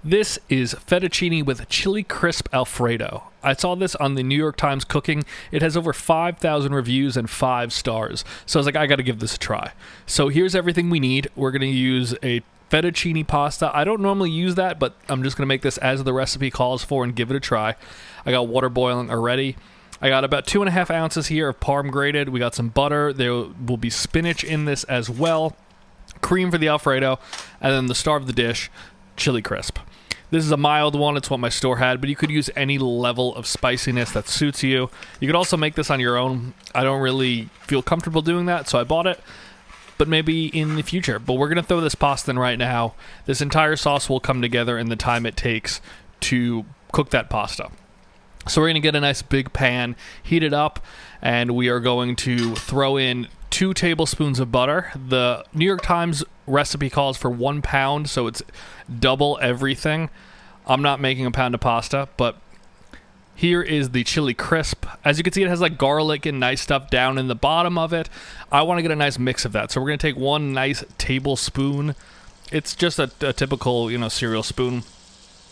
This is fettuccine with Chili Crisp Alfredo. I saw this on the New York Times Cooking. It has over 5,000 reviews and 5 stars. So I was like, I gotta give this a try. So here's everything we need. We're gonna use a fettuccine pasta. I don't normally use that, but I'm just gonna make this as the recipe calls for and give it a try. I got water boiling already. I got about 2.5 ounces here of parm grated. We got some butter. There will be spinach in this as well. Cream for the Alfredo. And then the star of the dish, Chili Crisp. This is a mild one. It's what my store had, but you could use any level of spiciness that suits you. You could also make this on your own. I don't really feel comfortable doing that, so I bought it, but maybe in the future. But we're going to throw this pasta in right now. This entire sauce will come together in the time it takes to cook that pasta. So we're going to get a nice big pan, heat it up, and we are going to throw in 2 tablespoons of butter. The New York Times recipe calls for 1 pound, so it's double everything. I'm not making a pound of pasta, but here is the Chili Crisp. As you can see, it has like garlic and nice stuff down in the bottom of it. I want to get a nice mix of that, so we're going to take 1 nice tablespoon. It's just a typical, cereal spoon.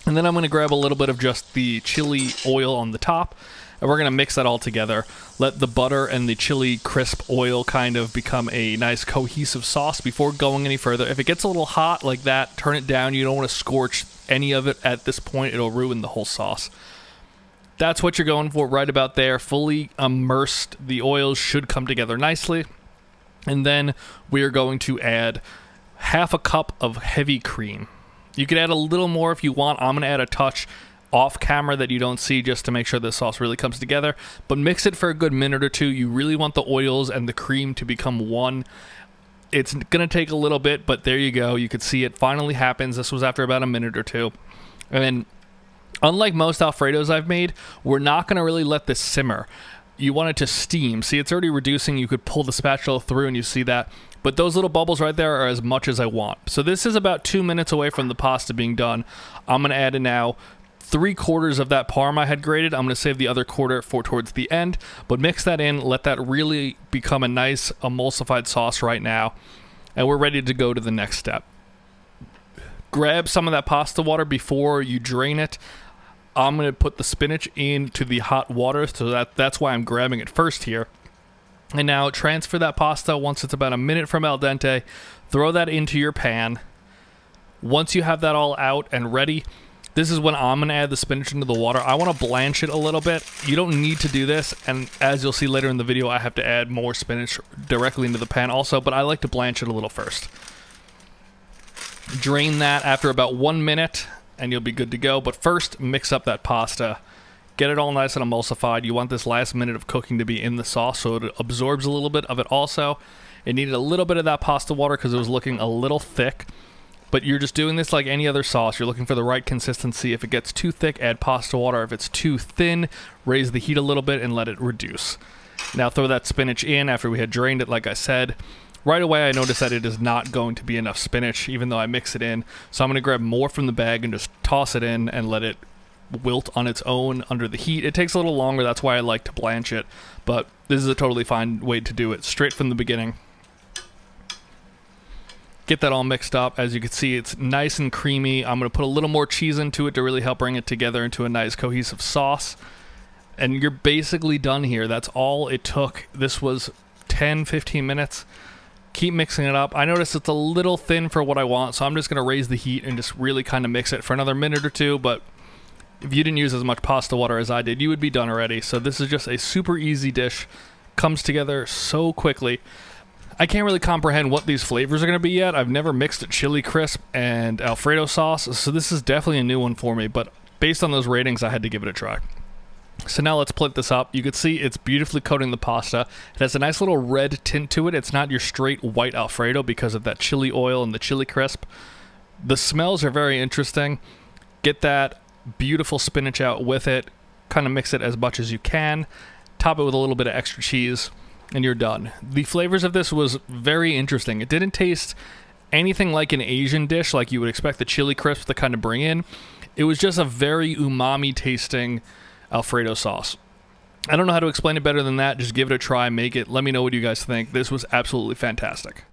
And then I'm going to grab a little bit of just the chili oil on the top, and we're going to mix that all together. Let the butter and the chili crisp oil kind of become a nice cohesive sauce before going any further. If it gets a little hot like that, turn it down. You don't want to scorch any of it at this point. It'll ruin the whole sauce. That's what you're going for right about there. Fully immersed. The oils should come together nicely. And then we are going to add 1/2 cup of heavy cream. You could add a little more if you want. I'm going to add a touch off camera that you don't see just to make sure the sauce really comes together. But mix it for a good minute or two. You really want the oils and the cream to become one. It's going to take a little bit, but there you go. You could see it finally happens. This was after about a minute or two. And unlike most Alfredos I've made, we're not going to really let this simmer. You want it to steam. See, it's already reducing. You could pull the spatula through and you see that. But those little bubbles right there are as much as I want. So this is about 2 minutes away from the pasta being done. I'm going to add in now 3/4 of that parm I had grated. I'm going to save the other quarter for towards the end. But mix that in. Let that really become a nice emulsified sauce right now. And we're ready to go to the next step. Grab some of that pasta water before you drain it. I'm going to put the spinach into the hot water, so that's why I'm grabbing it first here. And now transfer that pasta once it's about a minute from al dente. Throw that into your pan. Once you have that all out and ready, this is when I'm going to add the spinach into the water. I want to blanch it a little bit. You don't need to do this, and as you'll see later in the video, I have to add more spinach directly into the pan also, but I like to blanch it a little first. Drain that after about 1 minute, and you'll be good to go. But first, mix up that pasta. Get it all nice and emulsified. You want this last minute of cooking to be in the sauce so it absorbs a little bit of it also. It needed a little bit of that pasta water because it was looking a little thick. But you're just doing this like any other sauce. You're looking for the right consistency. If it gets too thick, add pasta water. If it's too thin, raise the heat a little bit and let it reduce. Now throw that spinach in after we had drained it, like I said. Right away, I noticed that it is not going to be enough spinach, even though I mix it in. So I'm going to grab more from the bag and just toss it in and let it wilt on its own under the heat. It takes a little longer. That's why I like to blanch it. But this is a totally fine way to do it, straight from the beginning. Get that all mixed up. As you can see, it's nice and creamy. I'm going to put a little more cheese into it to really help bring it together into a nice cohesive sauce. And you're basically done here. That's all it took. This was 10-15 minutes. Keep mixing it up. I noticed it's a little thin for what I want, so I'm just going to raise the heat and just really kind of mix it for another minute or two. But if you didn't use as much pasta water as I did, you would be done already. So this is just a super easy dish. Comes together so quickly. I can't really comprehend what these flavors are going to be yet. I've never mixed a Chili Crisp and Alfredo sauce, so this is definitely a new one for me. But based on those ratings, I had to give it a try. So now let's plate this up. You can see it's beautifully coating the pasta. It has a nice little red tint to it. It's not your straight white Alfredo because of that chili oil and the Chili Crisp. The smells are very interesting. Get that beautiful spinach out with it. Kind of mix it as much as you can. Top it with a little bit of extra cheese, and you're done. The flavors of this was very interesting. It didn't taste anything like an Asian dish like you would expect the Chili Crisp to kind of bring in. It was just a very umami tasting Alfredo sauce. I don't know how to explain it better than that. Just give it a try, make it. Let me know what you guys think. This was absolutely fantastic.